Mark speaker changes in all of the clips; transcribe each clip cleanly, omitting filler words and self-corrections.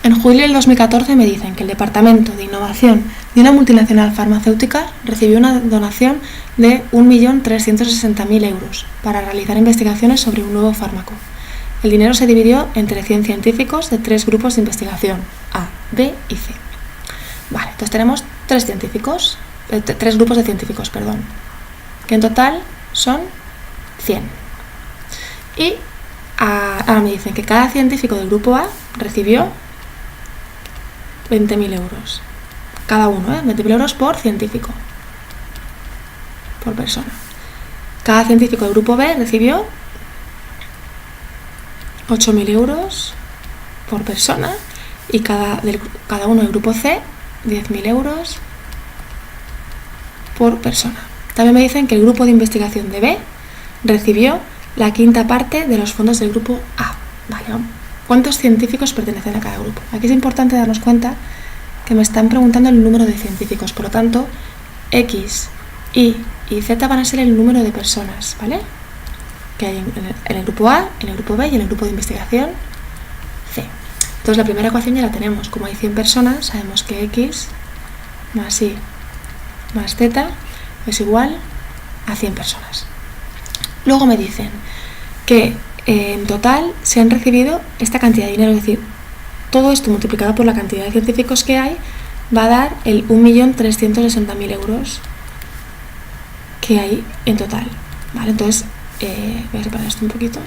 Speaker 1: En julio del 2014 me dicen que el Departamento de Innovación de una multinacional farmacéutica recibió una donación de 1.360.000 euros para realizar investigaciones sobre un nuevo fármaco. El dinero se dividió entre 100 científicos de 3 grupos de investigación, A, B y C. Vale, entonces tenemos 3 grupos de científicos, que en total son 100. Y ahora me dicen que cada científico del grupo A recibió 20.000 euros. Cada uno, 20.000 euros por científico, por persona. Cada científico del grupo B recibió 8.000 euros por persona y cada uno del grupo C 10.000 euros por persona. También me dicen que el grupo de investigación de B recibió la quinta parte de los fondos del grupo A. Vale, ¿cuántos científicos pertenecen a cada grupo? Aquí es importante darnos cuenta que me están preguntando el número de científicos, por lo tanto, X, Y y Z van a ser el número de personas, ¿vale? Que hay en el grupo A, en el grupo B y en el grupo de investigación C. Entonces la primera ecuación ya la tenemos. Como hay 100 personas, sabemos que X más Y más Z es igual a 100 personas. Luego me dicen que en total se han recibido esta cantidad de dinero, es decir, todo esto multiplicado por la cantidad de científicos que hay va a dar el 1.360.000 euros que hay en total. Vale, entonces voy a separar esto un poquito.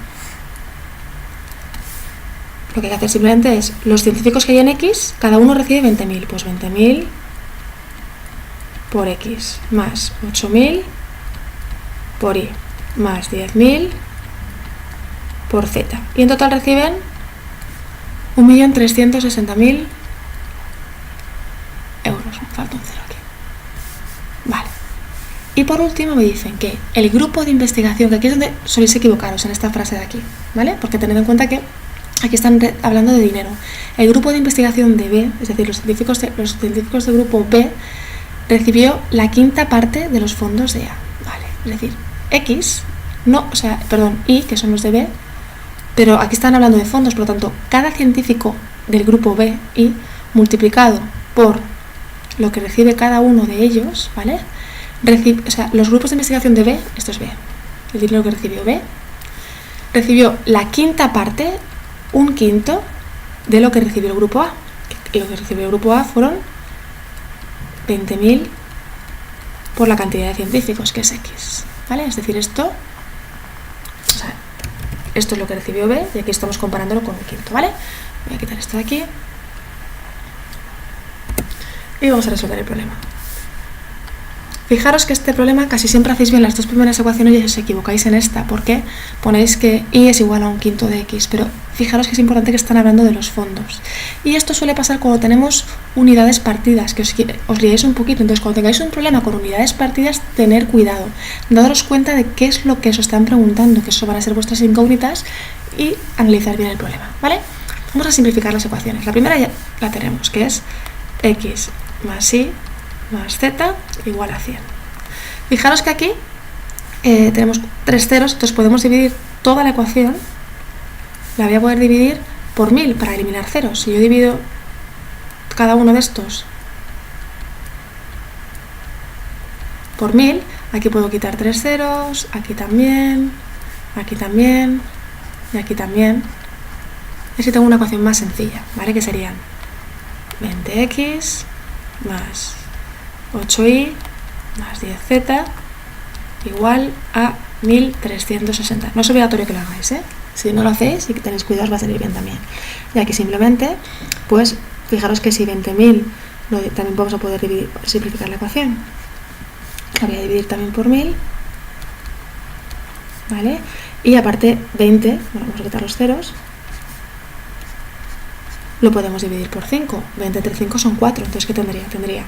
Speaker 1: Lo que hay que hacer simplemente es los científicos que hay en X, cada uno recibe 20.000, pues 20.000 por X más 8.000 por Y más 10.000 por Z. Y en total reciben 1.360.000 euros. Me falta un cero aquí. Vale. Y por último me dicen que el grupo de investigación, que aquí es donde soléis equivocaros en esta frase de aquí, ¿vale? Porque tened en cuenta que aquí están hablando de dinero. El grupo de investigación de B, es decir, los científicos del grupo B, recibió la quinta parte de los fondos de A. Vale. Es decir, Y, que son los de B, pero aquí están hablando de fondos, por lo tanto, cada científico del grupo B, Y, multiplicado por lo que recibe cada uno de ellos, ¿vale? Los grupos de investigación de B, esto es B, el dinero que recibió B, recibió la quinta parte, un quinto, de lo que recibió el grupo A. Y lo que recibió el grupo A fueron 20.000 por la cantidad de científicos, que es X, ¿vale? Es decir, esto es lo que recibió B y aquí estamos comparándolo con un quinto, ¿vale? Voy a quitar esto de aquí y vamos a resolver el problema. Fijaros que este problema casi siempre hacéis bien las dos primeras ecuaciones y os equivocáis en esta, porque ponéis que Y es igual a un quinto de X, pero fijaros que es importante que están hablando de los fondos. Y esto suele pasar cuando tenemos unidades partidas, que os liáis un poquito. Entonces, cuando tengáis un problema con unidades partidas, tener cuidado, daros cuenta de qué es lo que os están preguntando, que eso van a ser vuestras incógnitas, y analizar bien el problema, ¿vale? Vamos a simplificar las ecuaciones. La primera ya la tenemos, que es X más Y más Z igual a 100. Fijaros que aquí tenemos 3 ceros, entonces podemos dividir toda la ecuación, la voy a poder dividir por 1000 para eliminar ceros. Si yo divido cada uno de estos por 1000, aquí puedo quitar 3 ceros, aquí también y aquí también. Y así tengo una ecuación más sencilla, ¿vale? Que serían 20x más 8y más 10z igual a 1360. No es obligatorio que lo hagáis, ¿eh? Si no lo hacéis y tenéis cuidado, os va a salir bien también. Y aquí simplemente, pues, fijaros que si 20.000 también vamos a poder simplificar la ecuación. La voy a dividir también por 1000, ¿vale? Y aparte 20, bueno, vamos a quitar los ceros, lo podemos dividir por 5. 20 entre 5 son 4, entonces ¿qué tendría? Tendría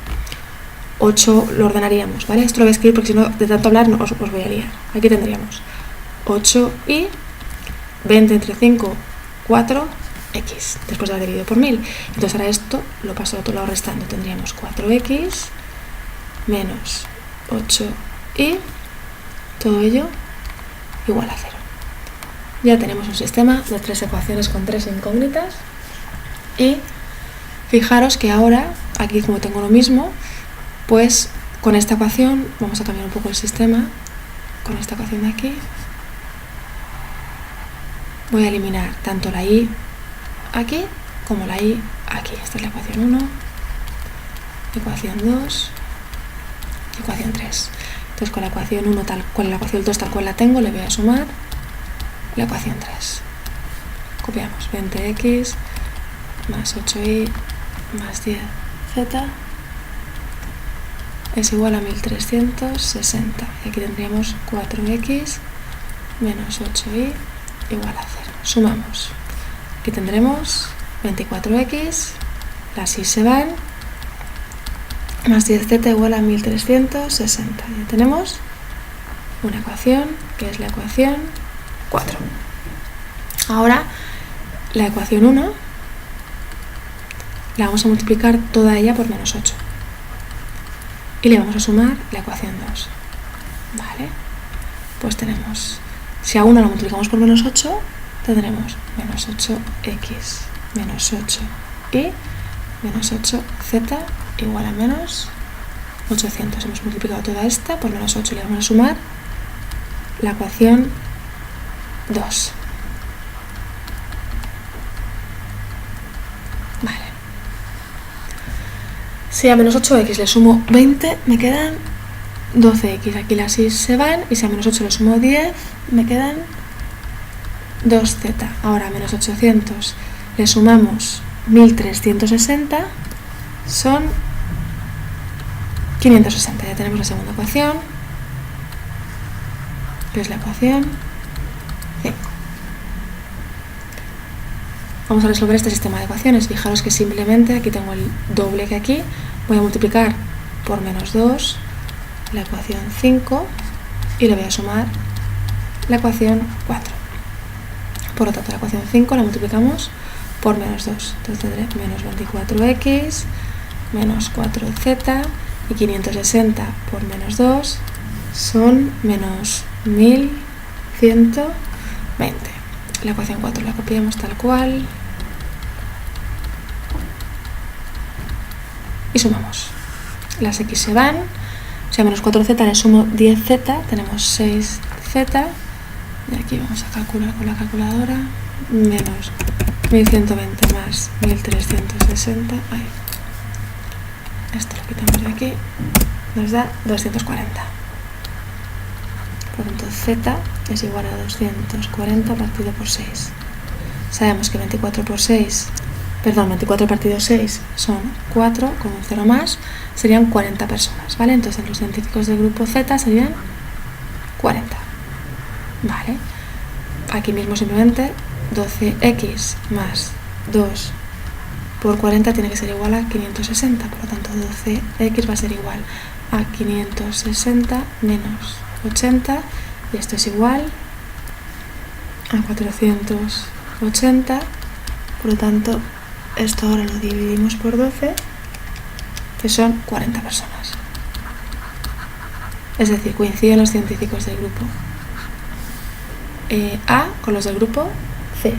Speaker 1: 8, lo ordenaríamos, ¿vale? Esto lo voy a escribir porque si no, de tanto hablar no os voy a liar. Aquí tendríamos 8y 20 entre 5, 4x, después de haber dividido por 1000. Entonces ahora esto lo paso al otro lado restando. Tendríamos 4x menos 8y, todo ello igual a 0. Ya tenemos un sistema de 3 ecuaciones con 3 incógnitas y Fijaros que ahora, aquí como tengo lo mismo, pues con esta ecuación, vamos a cambiar un poco el sistema, con esta ecuación de aquí, voy a eliminar tanto la y aquí como la y aquí. Esta es la ecuación 1, ecuación 2, ecuación 3. Entonces con la ecuación 1 tal cual, la ecuación 2 tal cual la tengo, le voy a sumar la ecuación 3. Copiamos 20x más 8y más 10z es igual a 1360. Y aquí tendríamos 4x menos 8y igual a 0. Sumamos. Aquí tendremos 24x, las y se van, más 10z igual a 1360. Ya tenemos una ecuación que es la ecuación 4. Ahora la ecuación 1 la vamos a multiplicar toda ella por menos 8 y le vamos a sumar la ecuación 2. Vale, pues tenemos, si a 1 la multiplicamos por menos 8, tendremos menos 8x menos 8y menos 8z igual a menos 800. Hemos multiplicado toda esta por menos 8 y le vamos a sumar la ecuación 2. Vale. Si a menos 8x le sumo 20, me quedan 12x. Aquí las y se van, y si a menos 8 le sumo 10, me quedan 2z. Ahora a menos 800 le sumamos 1360, son 560. Ya tenemos la segunda ecuación, que es la ecuación 5. Vamos a resolver este sistema de ecuaciones. Fijaros que simplemente aquí tengo el doble que aquí. Voy a multiplicar por menos 2 la ecuación 5 y le voy a sumar la ecuación 4. Por lo tanto, la ecuación 5 la multiplicamos por menos 2. Entonces tendré menos 24x menos 4z y 560 por menos 2 son menos 1120. La ecuación 4 la copiamos tal cual y sumamos. Las x se van, si a menos 4z le sumo 10z, tenemos 6z, y aquí vamos a calcular con la calculadora, menos 1120 más 1360, ahí. Esto lo quitamos de aquí, nos da 240. Por lo tanto, z es igual a 240 partido por 6. Sabemos que 24 partido 6 son 4, con un 0 más, serían 40 personas, ¿vale? Entonces los científicos del grupo Z serían 40. Vale. Aquí mismo simplemente 12x más 2 por 40 tiene que ser igual a 560, por lo tanto 12x va a ser igual a 560 menos 80, y esto es igual a 480, por lo tanto esto ahora lo dividimos por 12, que son 40 personas. Es decir, coinciden los científicos del grupo A con los del grupo C.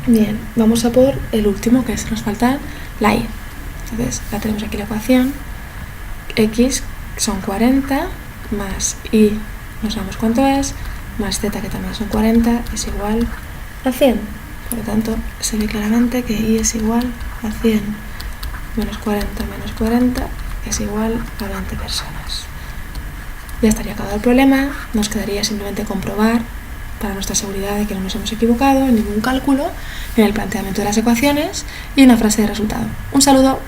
Speaker 1: Bien, vamos a por el último, que es, nos falta la y. Entonces la tenemos aquí la ecuación, x son 40 más y no sabemos cuánto es, más z que también son 40, es igual a 100. Por lo tanto, se ve claramente que y es igual a 100 menos 40 es igual a 20 personas. Ya estaría acabado el problema, nos quedaría simplemente comprobar para nuestra seguridad de que no nos hemos equivocado en ningún cálculo, en el planteamiento de las ecuaciones y en la frase de resultado. Un saludo.